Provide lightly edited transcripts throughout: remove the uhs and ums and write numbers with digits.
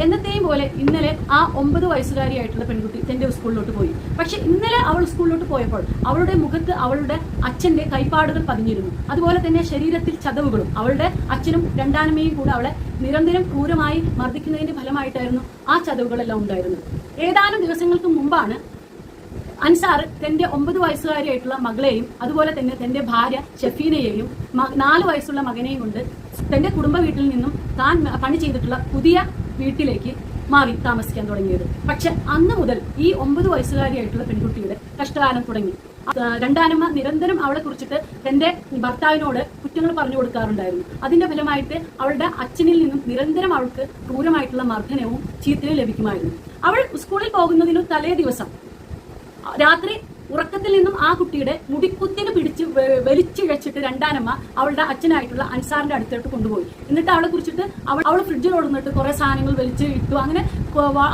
എന്നത്തെയും പോലെ ഇന്നലെ ആ 9 വയസ്സുകാരിയായിട്ടുള്ള പെൺകുട്ടി തന്റെ സ്കൂളിലോട്ട് പോയി. പക്ഷെ ഇന്നലെ അവൾ സ്കൂളിലോട്ട് പോയപ്പോൾ അവളുടെ മുഖത്ത് അവളുടെ അച്ഛന്റെ കൈപ്പാടുകൾ പതിഞ്ഞിരുന്നു. അതുപോലെ തന്നെ ശരീരത്തിൽ ചതവുകളും. അവളുടെ അച്ഛനും രണ്ടാനമ്മയും കൂടെ അവളെ നിരന്തരം ക്രൂരമായി മർദ്ദിക്കുന്നതിന്റെ ഫലമായിട്ടായിരുന്നു ആ ചതവുകളെല്ലാം ഉണ്ടായിരുന്നത്. ഏതാനും ദിവസങ്ങൾക്ക് മുമ്പാണ് അൻസാർ തന്റെ 9 വയസ്സുകാരിയായിട്ടുള്ള മകളെയും അതുപോലെ തന്നെ തന്റെ ഭാര്യ ഷഫീനയെയും 4 വയസ്സുള്ള മകനെയും കൊണ്ട് തന്റെ കുടുംബ വീട്ടിൽ നിന്നും താൻ പണി ചെയ്തിട്ടുള്ള പുതിയ വീട്ടിലേക്ക് മാറി താമസിക്കാൻ തുടങ്ങിയത്. പക്ഷെ അന്ന് മുതൽ ഈ 9 വയസ്സുകാരിയായിട്ടുള്ള പെൺകുട്ടിയുടെ കഷ്ടകാലം തുടങ്ങി. രണ്ടാനമ്മ നിരന്തരം അവളെ കുറിച്ചിട്ട് തന്റെ ഭർത്താവിനോട് കുറ്റങ്ങൾ പറഞ്ഞു കൊടുക്കാറുണ്ടായിരുന്നു. അതിന്റെ ഫലമായിട്ട് അവളുടെ അച്ഛനിൽ നിന്നും നിരന്തരം അവൾക്ക് ക്രൂരമായിട്ടുള്ള മർദ്ദനവും ചീത്തയും ലഭിക്കുമായിരുന്നു. അവൾ സ്കൂളിൽ പോകുന്നതിനു തലേ ദിവസം രാത്രി ഉറക്കത്തിൽ നിന്നും ആ കുട്ടിയുടെ മുടിക്കുത്തിന് പിടിച്ച് വലിച്ചിഴച്ചിട്ട് രണ്ടാനമ്മ അവളുടെ അച്ഛനായിട്ടുള്ള അൻസാറിന്റെ അടുത്തോട്ട് കൊണ്ടുപോയി. എന്നിട്ട് അവളെ കുറിച്ചിട്ട് അവൾ ഫ്രിഡ്ജിൽ ഓടുന്നിട്ട് കുറെ സാധനങ്ങൾ വലിച്ച് ഇട്ടു. അങ്ങനെ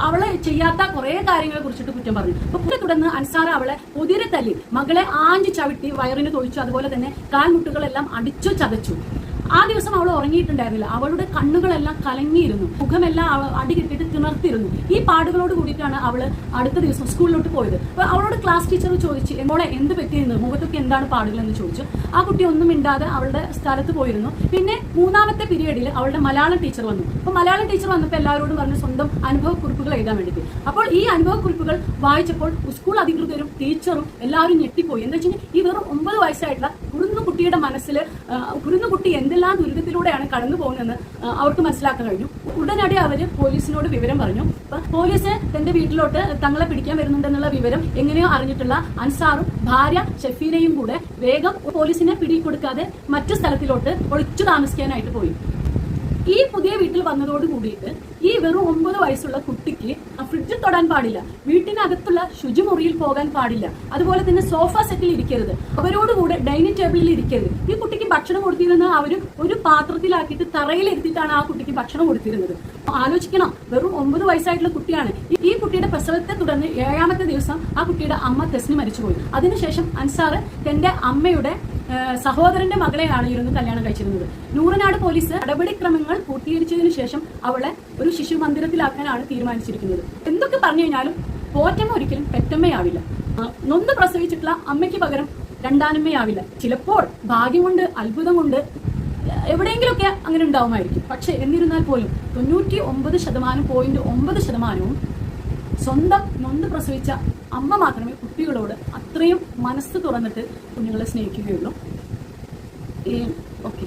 അവളെ ചെയ്യാത്ത കുറെ കാര്യങ്ങളെ കുറിച്ചിട്ട് കുറ്റം പറഞ്ഞു. അപ്പൊ തുടർന്ന് അൻസാർ അവളെ പൊതിരെ തല്ലി, മകളെ ആഞ്ചി ചവിട്ടി വയറിന് തൊഴിച്ചു. അതുപോലെ തന്നെ കാൽമുട്ടുകളെല്ലാം അടിച്ചു ചതച്ചു. ആ ദിവസം അവൾ ഉറങ്ങിയിട്ടുണ്ടായിരുന്നില്ല. അവളുടെ കണ്ണുകളെല്ലാം കലങ്ങിയിരുന്നു, മുഖമെല്ലാം അടി കിട്ടിയിട്ട് തിണർത്തിരുന്നു. ഈ പാടുകളോട് കൂടിയിട്ടാണ് അവള് അടുത്ത ദിവസം സ്കൂളിലോട്ട് പോയത്. അപ്പൊ അവളോട് ക്ലാസ് ടീച്ചർ ചോദിച്ചു, മോളെ എന്ത് പറ്റിയിരുന്നു, മുഖത്തൊക്കെ എന്താണ് പാടുകൾ എന്ന് ചോദിച്ചു. ആ കുട്ടി ഒന്നും മിണ്ടാതെ അവളുടെ സ്ഥലത്ത് പോയിരുന്നു. പിന്നെ 3ാമത്തെ പീരീഡിൽ അവളുടെ മലയാളം ടീച്ചർ വന്നു. അപ്പൊ മലയാളം ടീച്ചർ വന്നപ്പോൾ എല്ലാവരോടും പറഞ്ഞു സ്വന്തം അനുഭവക്കുറിപ്പുകൾ എഴുതാൻ വേണ്ടിയിട്ട്. അപ്പോൾ ഈ അനുഭവക്കുറിപ്പുകൾ വായിച്ചപ്പോൾ സ്കൂൾ അധികൃതരും ടീച്ചറും എല്ലാവരും ഞെട്ടിപ്പോയി. എന്താ വെച്ചാൽ ഈ വെറും 9 വയസ്സായിട്ടുള്ള കുട്ടിയുടെ മനസ്സിൽ കുട്ടി എന്തെല്ലാം ദുരിതത്തിലൂടെയാണ് കടന്നു പോകുന്നതെന്ന് അവർക്ക് മനസ്സിലാക്കാൻ കഴിഞ്ഞു. ഉടനടി അവര് പോലീസിനോട് വിവരം പറഞ്ഞു. പോലീസ് തന്റെ വീട്ടിലോട്ട് തങ്ങളെ പിടിക്കാൻ വരുന്നുണ്ടെന്നുള്ള വിവരം എങ്ങനെയോ അറിഞ്ഞിട്ടുള്ള അൻസാറും ഭാര്യ ഷഫീനയും കൂടെ വേഗം പോലീസിനെ പിടികൊടുക്കാതെ മറ്റു സ്ഥലത്തിലോട്ട് ഒളിച്ചു താമസിക്കാനായിട്ട് പോയി. ഈ പുതിയ വീട്ടിൽ വന്നതോട് കൂടിയിട്ട് ഈ വെറും 9 വയസ്സുള്ള കുട്ടിക്ക് ഫ്രിഡ്ജിൽ തൊടാൻ പാടില്ല, വീട്ടിനകത്തുള്ള ശുചിമുറിയിൽ പോകാൻ പാടില്ല, അതുപോലെ തന്നെ സോഫ സെറ്റിൽ ഇരിക്കരുത്, അവരോടുകൂടെ ഡൈനിങ് ടേബിളിൽ ഇരിക്കരുത്. ഈ കുട്ടിക്ക് ഭക്ഷണം കൊടുത്തിരുന്ന അവര് ഒരു പാത്രത്തിലാക്കിയിട്ട് തറയിലെത്തിയിട്ടാണ് ആ കുട്ടിക്ക് ഭക്ഷണം കൊടുത്തിരുന്നത്. ആലോചിക്കണം, വെറും 9 വയസ്സായിട്ടുള്ള കുട്ടിയാണ്. ഈ കുട്ടിയുടെ പ്രസവത്തെ തുടർന്ന് 7ാമത്തെ ദിവസം ആ കുട്ടിയുടെ അമ്മ തെസ്നി മരിച്ചുപോയി. അതിനുശേഷം അൻസാർ തന്റെ അമ്മയുടെ സഹോദരന്റെ മകളെയാണ് ഇരുന്ന് കല്യാണം കഴിച്ചിരുന്നത്. നൂറനാട് പോലീസ് നടപടിക്രമങ്ങൾ പൂർത്തീകരിച്ചതിനു ശേഷം അവളെ ഒരു ശിശു മന്ദിരത്തിലാക്കാനാണ് തീരുമാനിച്ചിരിക്കുന്നത്. എന്തൊക്കെ പറഞ്ഞു കഴിഞ്ഞാലും പോറ്റമ്മ ഒരിക്കലും പെറ്റമ്മയാവില്ല. നൊന്ന് പ്രസവിച്ചിട്ടുള്ള അമ്മയ്ക്ക് പകരം രണ്ടാനമ്മയാവില്ല. ചിലപ്പോൾ ഭാഗ്യം കൊണ്ട്, അത്ഭുതം കൊണ്ട് എവിടെയെങ്കിലുമൊക്കെ അങ്ങനെ ഉണ്ടാവുമായിരിക്കും. പക്ഷെ എന്നിരുന്നാൽ പോലും 99.9% സ്വന്തം നൊന്ത് പ്രസവിച്ച അമ്മ മാത്രമേ കുട്ടികളോട് അത്രയും മനസ്സ് തുറന്നിട്ട് കുഞ്ഞുങ്ങളെ സ്നേഹിക്കുകയുള്ളൂ. ഓക്കെ.